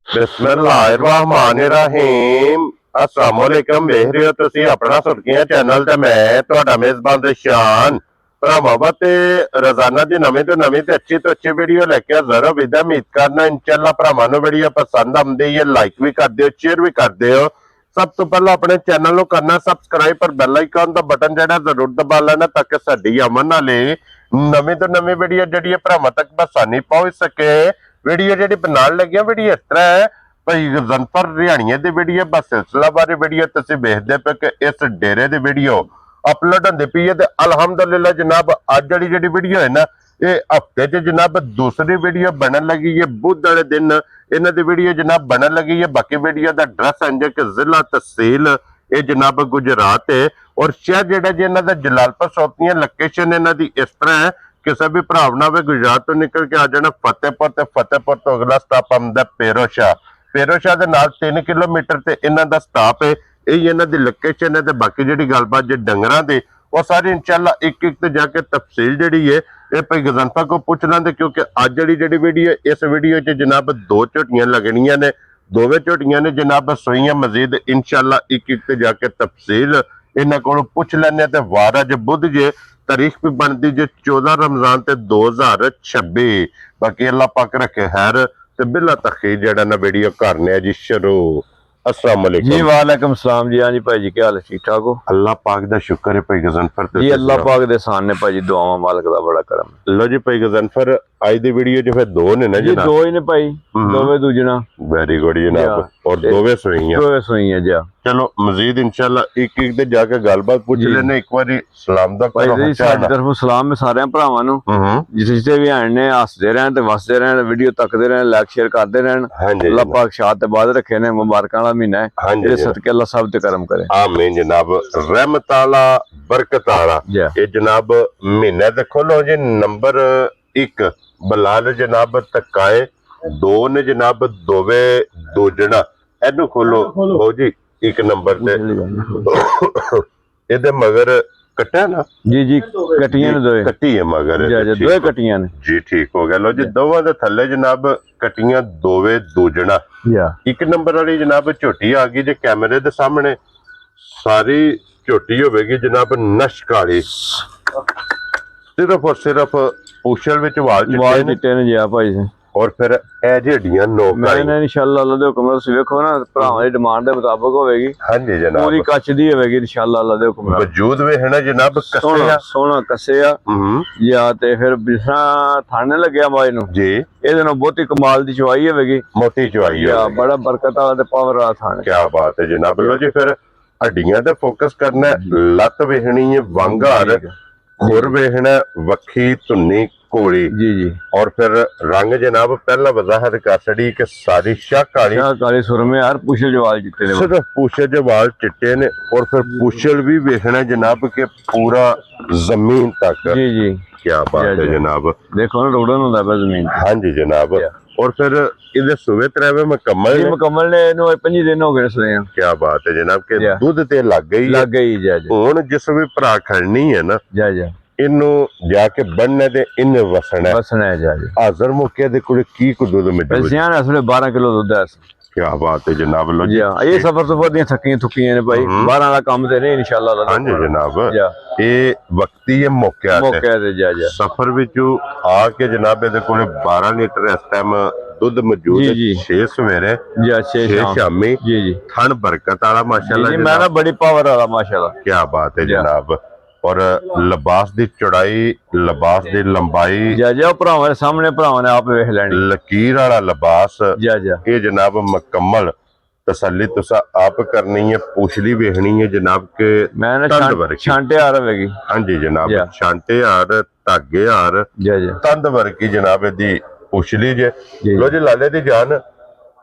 बिस्मिल्लाहिर्रहमानिर्रहीम अस्सलाम वालेकुम ਵੇਖ ਰਹੇ ਹੋ ਤੁਸੀਂ ਆਪਣਾ ਸੁਰਖੀਆਂ ਚੈਨਲ ਤੇ ਮੈਂ ਤੁਹਾਡਾ ਮੇਜ਼ਬਾਨ ਦਿਸ਼ਾਨ ਭਰਾਵਾਂ ਤੇ ਰੋਜ਼ਾਨਾ ਦੀ ਨਵੀਂ ਤੋਂ ਨਵੀਂ ਤੇ ਅੱਛੀ ਤੋਂ ਅੱਛੀ ਵੀਡੀਓ ਲੈ ਕੇ ਹਾਜ਼ਰ ਹਾਂ। ਉਮੀਦ ਕਰਨਾ ਇਨਸ਼ਾਅੱਲਾ ਭਰਾਵਾਂ ਨੂੰ ਵੀਡੀਓ ਪਸੰਦ ਆਉਂਦੀ ਹੈ, ਲਾਈਕ ਵੀ ਕਰ ਦਿਓ, ਸ਼ੇਅਰ ਵੀ ਕਰ ਦਿਓ। ਸਭ ਤੋਂ ਪਹਿਲਾਂ ਆਪਣੇ ਚੈਨਲ ਨੂੰ ਕਰਨਾ ਸਬਸਕ੍ਰਾਈਬ ਪਰ ਬੈਲ ਆਈਕਨ ਦਾ ਬਟਨ ਜਿਹੜਾ ਜ਼ਰੂਰ ਦਬਾ ਲੈਣਾ ਤਾਂ ਕਿ ਸਾਡੀ ਅਮਨ ਵਾਲੀ ਨਵੀਂ ਤੋਂ ਨਵੀਂ ਵੀਡੀਓ ਜਿਹੜੀ ਭਰਾਵਾਂ ਤੱਕ ਆਸਾਨੀ ਪਹੁੰਚ ਸਕੇ। वीडियो जी बनाने लगे वीडियो इस तरह है भाई गजनफर रिहानिया की वीडियो बस सिलसिला बारे वीडियो तुम देखते पे कि इस डेरे की वीडियो अपलोड होती पई है। अलहमदुलिल्लाह जनाब अज वाली जी वीडियो है ना ये हफ्ते च जनाब दूसरी वीडियो बनन लगी है। बुध वाले दिन इन्हों की वीडियो जनाब बनन लगी है। बाकी वीडियो का एड्रैस है कि जिला तहसील ये जनाब गुजरात है और शहर जोड़ा जी इन्हों का जलालपुर सौंपी लोकेशन इन्हों की इस तरह है। किसी भी भरा ना वे गुजरात तो निकल के आ जाना फतेहपुर ते फतेहपुर तो अगला स्टॉप आंदा पेरोशाह के नाल 3 किलोमीटर ते इन्हां दा स्टॉप है। यही इन्हां दी लोकेशन है। ते बाकी जिहड़ी गलबात जे डंगरां दी वो सारी इंशाअल्लाह एक एक ते जाके तफसील जिहड़ी है ये भाई गजनफर को पूछ लेंदे क्योंकि अज वाली जिहड़ी वीडियो इस वीडियो च जनाब 2 झोटियां लगणियां ने। दोवें झोटियां ने जनाब सोईयां मजीद इंशाअल्लाह एक एक ते जाके तफसील इन्हां कोलों पूछ लैने ते वार अज बुध जे तारीख भी बनती जो 14 रमजान ते 2026। बाकी अल्लाह पाक रखे खैर ते बिला तखीर जड़ा ना वीडियो करने जी शुरू। अस्सलाम वालेकुम जी वालेकुम सलाम जी। हाँ जी भाई जी क्या हाल है? ठीक ठाक हो? अल्लाह पाक दा शुक्र है भाई गजनफर जी अल्लाह पाक दे सामने भाई दुआवां मालिक दा बड़ा करम। लो जी भाई गजनफर आज दी वीडियो जो फिर 2 ने ना जी 2 ही ने भाई दोवे दूजना। वेरी गुड जनाब और दोवे सोईयां जी। चलो मजीद इंशाअल्लाह एक एक ते जाके गलबात पूछ लेने एक बारी सलाम दा करो भाई साडी तरफों सलाम है सारे भरावां नू जिथे भी आए ने हसदे रहन ते वसदे रहन वीडियो तकदे रहन लाइक शेयर करदे रहन। अल्लाह पाक शाद ते बाद रखे ने मुबारकां वाला महीना है ये सदके अल्लाह सब ते करम करे आमीन जनाब रहमत वाला बरकत वाला ये जनाब महीने ते खोलो जी। नंबर 1 बलाल जनाब तकाए 2 ने जनाब दोवे दूजना एनू खोलो हो जी एक नंबर ते ਇਹਦੇ ਮਗਰ ਕੱਟਿਆ ਨਾ जी जी कटियां ने दोए ਕੱਟੀ ਹੈ ਮਗਰ दोए कटियां ने जी ठीक हो गया। लो जी ਦੋਵਾਂ ਦੇ ਥੱਲੇ ਜਨਾਬ ਕੱਟੀਆਂ ਦੋਵੇਂ ਦੂਜਣਾ ਇੱਕ ਨੰਬਰ ਵਾਲੀ ਜਨਾਬ ਝੋਟੀ ਆ ਗਈ ਜੇ ਕੈਮਰੇ ਦੇ ਸਾਹਮਣੇ ਸਾਰੀ ਝੋਟੀ ਹੋਵੇਗੀ ਜਨਾਬ ਨਸ਼ ਕਾਲੀ ਸਿਰਫ और सिर्फ पूछल ਵਿੱਚ ਵਾਲ चिट्टे ने जी भाई और फिर ਇਹ ਜਿਹੜੀਆਂ ਨੋਕ मैंने इंशाअल्लाह अल्लाह दे हुक्म नाल देखो ना भरावां दी डिमांड दे मुताबिक होवेगी। हां जी जनाब पूरी कच्च दी होवेगी इंशाअल्लाह अल्लाह दे हुक्म नाल। वजूद वे है ना जनाब कसे सोना कसे या ते फिर बिसा थाने लगया माई नु जी ਇਹਦੇ ਨਾਲ ਬਹੁਤੀ ਕਮਾਲ ਦੀ ਚਵਾਈ ਹੋਵੇਗੀ मोटी चवाई है बड़ा बरकत वाला ते पावर वाला थाने। क्या बात है जनाब। लो जी फिर हड्डियां ते फोकस करना लत वेखनी है वांगार खुर वेखना वखी धुन्नी कोड़ी जी जी और फिर रंग जनाब पहला वजाहत कर छड़ी कि सारी शाह काली सुरमे यार पूछल जवाल चिट्टे ने सिर्फ पूछल जवाल चिट्टे ने और फिर पूछल भी वेखना जनाब के पूरा जमीन तक जी जी क्या बात है जनाब। देखो ना रोडन होता है जमीन। हाँ जी जनाब और फिर इधर सुबह तरह मुकम्मल ने 5 दिन हो गए सुने। क्या बात है जनाब के दूध ते लग गई हुन जिस भी भरा खड़नी है ना जा इनू जाके बनने दे इन वसना है जा हाजर मौके दे कोले की को दूध मौजूद है असले 12 किलो दूध है। क्या बात है जनाब। लो जी ये सफर सफर दी थकियां थुकियां ने भाई 12 वाला काम ते नहीं इंशाअल्लाह। हां जी जनाब ये वक्ती है मौके ते जा सफर विचू आके जनाब दे कोले 12 लीटर इस टाइम दूध मौजूद है 6 सवेरे जी 6 शामी जी जी थन बरकत वाला माशाल्लाह जी मैं ना बड़ी पावर वाला माशाल्लाह। क्या बात है जनाब और लिबास दी चौड़ाई लिबास दी लंबाई जा भरावां सामने भरावां ने आप वेख लैनी लकीर वाला लिबास जा ये जनाब मुकम्मल तसल्ली तुसा आप करनी है पूछली वेखनी है जनाब के मैंने छांटे आ रहेगी। हां जी जनाब छांटे हार धागे हार तंद वर्ग की जनाब दी पूछली जे। लो जी लाले दी जान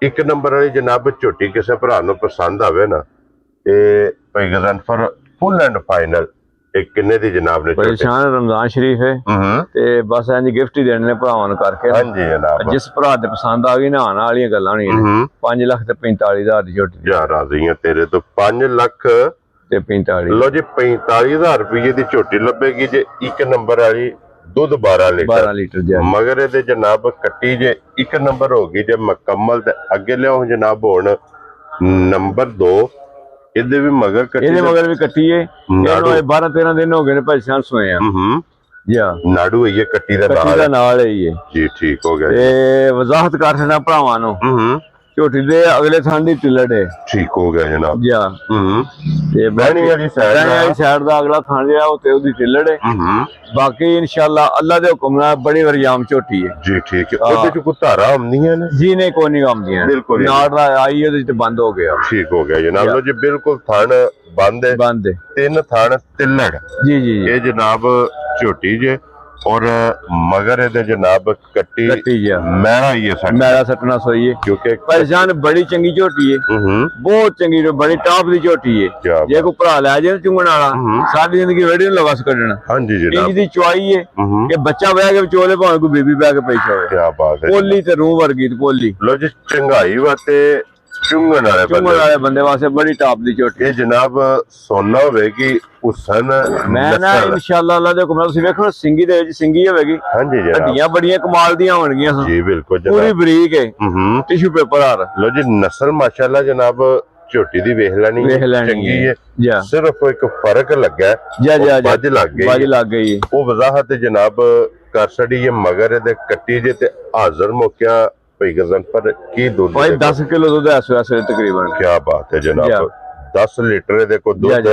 एक नंबर वाली जनाब झोटी किसी भरा नूं पसंद आवे ना ते भाई गजनफर फुल एंड फाइनल एक किन्ने दी जनाब ने परेशान रमजान शरीफ है ते बस इंज गिफ्ट ही देने भरावां नूं करके। हां जी जनाब जिस भरा दे पसंद आ गई नहाण वाली गल्लां नहीं 5 लाख ते 45,000 दी झोटी जा राजी है तेरे तो 5 लाख ते 45। लो जी 45,000 रुपये दी झोटी लभेगी जे एक नंबर वाली ਦੁੱਧ 12 ਲੀਟਰ 12 ਲੀਟਰ ਜੀ ਮਗਰ ਇਹਦੇ ਜਨਾਬ ਕੱਟੀ ਜੇ 1 ਨੰਬਰ ਹੋ ਗਈ ਜੇ ਮੁਕੰਮਲ ਤੇ ਅੱਗੇ ਲਿਆਓ ਜਨਾਬ ਹੁਣ ਨੰਬਰ 2 ਇਹਦੇ ਵੀ ਮਗਰ ਕੱਟੀ ਇਹਦੇ ਮਗਰ ਵੀ ਕੱਟੀ ਏ ਇਹਨੂੰ 12 13 ਦਿਨ ਹੋ ਗਏ ਨੇ ਭਾਈ ਸਾਹਿਬ ਸੋਏ ਆ ਜੀ ਨਾੜੂ ਹੈ ਕੱਟੀ ਦਾ ਨਾਲ ਹੈ ਜੀ ਠੀਕ ਹੋ ਗਿਆ ਤੇ ਵਜ਼ਾਹਤ ਕਰ ਦੇਣਾ ਭਰਾਵਾਂ ਨੂੰ ਝੋਟੀ ਦੇ ਅਗਲੇ ਥਾਂ ਦੀ ਟਿੱਲੜ ਹੈ ਠੀਕ ਹੋ ਗਿਆ ਜਨਾਬ ਜੀ ਤੇ ਬਹਿਣੀ ਵਾਲੀ ਸਾਈਡ ਦਾ ਅਗਲਾ ਥਾਂ ਜਿਹੜਾ ਉਹ ਤੇ ਉਹਦੀ ਟਿੱਲੜ ਹੈ ਬਾਕੀ ਇਨਸ਼ਾਅੱਲਾ ਅੱਲਾ ਦੇ ਹੁਕਮ ਨਾਲ ਬੜੀ ਵਰਿਆਮ ਝੋਟੀ ਹੈ ਜੀ ਠੀਕ ਹੈ ਉਹਦੇ ਚ ਕੋਈ ਧਾਰਾ ਆਉਂਦੀਆਂ ਨੇ ਜੀ ਨਹੀਂ ਕੋਈ ਨਹੀਂ ਆਉਂਦੀਆਂ ਬਿਲਕੁਲ ਨਾੜ ਦਾ ਆਈ ਉਹਦੇ ਚ ਬੰਦ ਹੋ ਗਿਆ ਠੀਕ ਹੋ ਗਿਆ ਜਨਾਬ ਲੋ ਜੀ ਬਿਲਕੁਲ ਥਣ ਬੰਦ ਹੈ 3 ਥਣ ਟਿੱਲੜ ਜੀ ਜੀ ਇਹ ਜਨਾਬ ਝੋਟੀ ਜੇ ਔਰ ਮਗਰ ਇਹਦੇ ਜਨਾਬ ਕੱਟੀ ਮੈਰਾ ਹੀ ਹੈ ਸਾਡਾ ਮੈਰਾ ਸੱਟਣਾ ਸੋਈ ਹੈ ਕਿਉਂਕਿ ਪਰੇਸ਼ਾਨ ਬੜੀ ਚੰਗੀ ਝੋਟੀ ਹੈ ਬਹੁਤ ਚੰਗੀ ਬੜੀ ਟਾਪ ਦੀ ਝੋਟੀ ਹੈ ਜੇ ਕੋਈ ਭਰਾ ਲੈ ਜਾਏ ਚੁੰਗਣ ਵਾਲਾ ਸਾਰੀ ਜ਼ਿੰਦਗੀ ਵੇੜੀ ਨੂੰ ਲਵਸ ਕੱਢਣਾ ਹਾਂਜੀ ਜਨਾਬ ਇਹਦੀ ਚੁਆਈ ਹੈ ਕਿ ਬੱਚਾ ਬਹਿ ਕੇ ਵਿਚੋਲੇ ਭਾਵੇਂ ਕੋਈ ਬੇਬੀ ਬਹਿ ਕੇ ਪਈ ਹੋਵੇ ਕੀ ਬਾਤ ਹੈ ਪੋਲੀ ਤੇ ਰੂਹ ਵਰਗੀ ਤੇ ਪੋਲੀ ਲੋ ਜੀ ਚੰਗਾਈ ਵਾਸਤੇ ਚੁੰਗਣ ਵਾਲੇ ਬੰਦੇ ਵਾਸਤੇ ਬੜੀ ਟਾਪ ਦੀ ਝੋਟੀ ਇਹ ਜਨਾਬ ਸੋਨਾ ਹੋਵੇਗੀ ਉਸਨ ਮੈਂ ਨਾ ਇਨਸ਼ਾਅੱਲਾ ਅੱਲਾ ਦੇ ਹੁਕਮ ਨਾਲ ਤੁਸੀਂ ਵੇਖੋ ਸਿੰਗੀ ਦੇ ਵਿੱਚ ਸਿੰਗੀ ਹੋਵੇਗੀ ਹਾਂਜੀ ਜਨਾਬ ਹੱਡੀਆਂ ਬੜੀਆਂ ਕਮਾਲ ਦੀਆਂ ਹੋਣਗੀਆਂ ਜੀ ਬਿਲਕੁਲ ਜਨਾਬ ਪੂਰੀ ਬਰੀਕ ਹੈ ਟਿਸ਼ੂ ਪੇਪਰ ਹਾਰ ਲੋ ਜੀ ਨਸਲ ਮਾਸ਼ਾਅੱਲਾ ਜਨਾਬ ਝੋਟੀ ਦੀ ਵੇਖ ਲੈਣੀ ਚੰਗੀ ਹੈ ਸਿਰਫ ਇੱਕ ਫਰਕ ਲੱਗਾ ਵੱਜ ਲੱਗ ਗਈ ਉਹ ਵਜ਼ਾਹਤ ਜਨਾਬ ਕਰ ਛੜੀ ਹੈ ਮਗਰ ਇਹਦੇ ਕੱਟੀ ਜੇ ਤੇ ਹਾਜ਼ਰ ਮੌਕਿਆ ਭਾਈ ਗਜ਼ਨ ਪਰ ਕੀ ਦੁੱਧ ਭਾਈ 10 ਕਿਲੋ ਦੁੱਧ ਇਸ ਵੇਲੇ ਤਕਰੀਬਨ ਕੀ ਬਾਤ ਹੈ ਜਨਾਬ 10 ਲੀਟਰ ਦੇ ਕੋ ਦੁੱਧ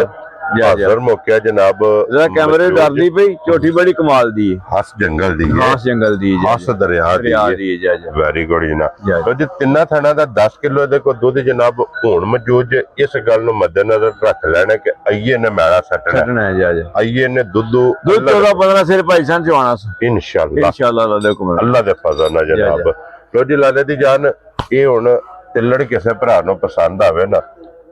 ਹਾਜ਼ਰ ਮੌਕਿਆ ਜਨਾਬ ਜਰਾ ਕੈਮਰੇ ਡਰਦੀ ਪਈ ਝੋਟੀ ਬੜੀ ਕਮਾਲ ਦੀ ਹੈ ਹਸ ਜੰਗਲ ਦੀ ਹਸ ਦਰਿਆ ਦੀ ਵੈਰੀ ਗੁੱਡ ਜਨਾਬ ਲੋ ਜੀ ਤਿੰਨਾਂ ਥਾਣਾ ਦਾ 10 ਕਿਲੋ ਦੇ ਕੋ ਦੁੱਧ ਜਨਾਬ ਹੁਣ ਮੌਜੂਦ ਇਸ ਗੱਲ ਨੂੰ ਮੱਦੇਨਜ਼ਰ ਰੱਖ ਲੈਣਾ ਕਿ ਆਈਏ ਨੇ ਮੈਲਾ ਸੱਟਣਾ ਹੈ ਆਈਏ ਨੇ ਦੁੱਧ 14-15 ਸਿਰ ਭਾਈ ਸਾਹਿਬ ਚਵਾਣਾ ਇਨਸ਼ਾਅੱਲਾ ਅੱਲਾ ਦੇ ਹੁਕਮ ਨਾਲ ਅੱਲਾ ਦੇ ਫਜ਼ਲ ਨਾਲ ਜਨਾਬ ਲੋ ਜੀ ਲਾਲੇ ਦੀ ਜਾਨ ਇਹ ਹੁਣ ਤਿੱਲੜ ਕਿਸੇ ਭਰਾ ਨੂੰ ਪਸੰਦ ਆਵੇ ਨਾ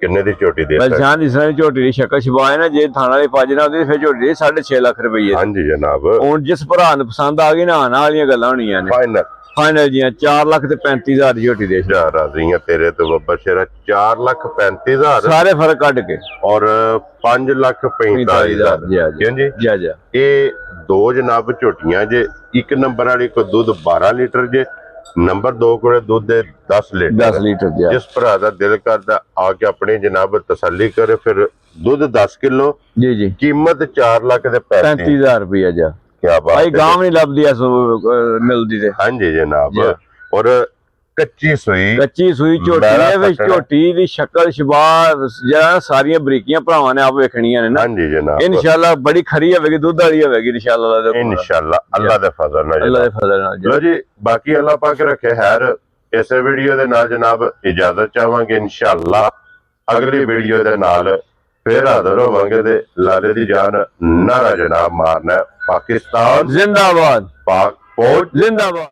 ਕਿੰਨੇ ਦੀ ਝੋਟੀ ਦੇ ਪਛਾਣ ਇਸ ਤਰ੍ਹਾਂ ਝੋਟੀ ਦੀ ਸ਼ਕਲ ਸ਼ਬਾਹ ਹੈ ਨਾ ਜੇ ਥਾਣਾ ਵਾਲੇ ਪਾਜਣਾ ਉਹਦੀ ਫਿਰ ਝੋਟੀ ਦੀ 6.5 ਲੱਖ ਰੁਪਏ ਹਾਂਜੀ ਜਨਾਬ ਹੁਣ ਜਿਸ ਭਰਾ ਨੂੰ ਪਸੰਦ ਆ ਗਈ ਨਾ ਆਣ ਵਾਲੀਆਂ ਗੱਲਾਂ ਹੋਣੀਆਂ ਨੇ ਫਾਈਨਲ ਜੀਆਂ 4 ਲੱਖ ਤੇ 35,000 ਦੀ ਝੋਟੀ ਦੇ ਰਾਜ਼ੀਆਂ ਤੇਰੇ ਤੋਂ ਬੱਬਰ ਸ਼ੇਰਾ 4,35,000 ਸਾਰੇ ਫਰਕ ਕੱਢ ਕੇ ਔਰ 5,45,000 ਜੀ ਇਹ ਦੋ ਜਨਾਬ ਝੋਟੀਆਂ ਜੇ ਇੱਕ ਨੰਬਰ ਵਾਲੀ ਕੋ ਦੁੱਧ 12 ਲੀਟਰ ਜੇ ਨੰਬਰ 2 ਕੋਲੇ ਦੁੱਧ ਦੇ 10 ਲੀਟਰ ਜਿਸ ਭਰਾ ਦਾ ਦਿਲ ਕਰਦਾ ਆ ਕੇ ਆਪਣੀ ਜਨਾਬ ਤਸੱਲੀ ਕਰੇ ਫਿਰ ਦੁੱਧ 10 ਕਿਲੋ ਜੀ ਕੀਮਤ 4 ਲੱਖ ਦੇ 35,000 ਰੁਪਏ ਜਾ ਕੀ ਬਾਤ ਭਾਈ ਗਾਂ ਨਹੀਂ ਲੱਭਦੀ ਐ ਮਿਲਦੀ ਤੇ ਹਾਂਜੀ ਜਨਾਬ ਔਰ ਕੱਚੀ ਸੂਈ ਝੋਟੀ ਦੇ ਵਿੱਚ ਝੋਟੀ ਦੀ ਸ਼ਕਲ ਸ਼ਬਾਹ ਜਿਹੜਾ ਸਾਰੀਆਂ ਬਰੀਕੀਆਂ ਭਰਾਵਾਂ ਨੇ ਆਪ ਵੇਖਣੀਆਂ ਨੇ ਨਾ ਹਾਂਜੀ ਜਨਾਬ ਇਨਸ਼ਾਅੱਲਾ ਬੜੀ ਖਰੀ ਹੋਵੇਗੀ ਦੁੱਧ ਵਾਲੀ ਹੋਵੇਗੀ ਇਨਸ਼ਾਅੱਲਾ ਅੱਲਾ ਦੇ ਫਜ਼ਲ ਨਾਲ ਲੋ ਜੀ ਬਾਕੀ ਅੱਲਾ ਪਾਕ ਰੱਖੇ ਖੈਰ ਇਸੇ ਵੀਡੀਓ ਦੇ ਨਾਲ ਜਨਾਬ ਇਜਾਜ਼ਤ ਚਾਹਾਂਗੇ ਇਨਸ਼ਾਅੱਲਾ ਅਗਲੀ ਵੀਡੀਓ ਦੇ ਨਾਲ ਫਿਰ ਹਾਜ਼ਰ ਹੋਵਾਂਗੇ ਤੇ ਲਾਲੇ ਦੀ ਜਾਨ ਨਾਰਾ ਜਨਾਬ ਮਾਰਨਾ ਪਾਕਿਸਤਾਨ ਜ਼ਿੰਦਾਬਾਦ ਪਾਕ ਫੌਜ ਜ਼ਿੰਦਾਬਾਦ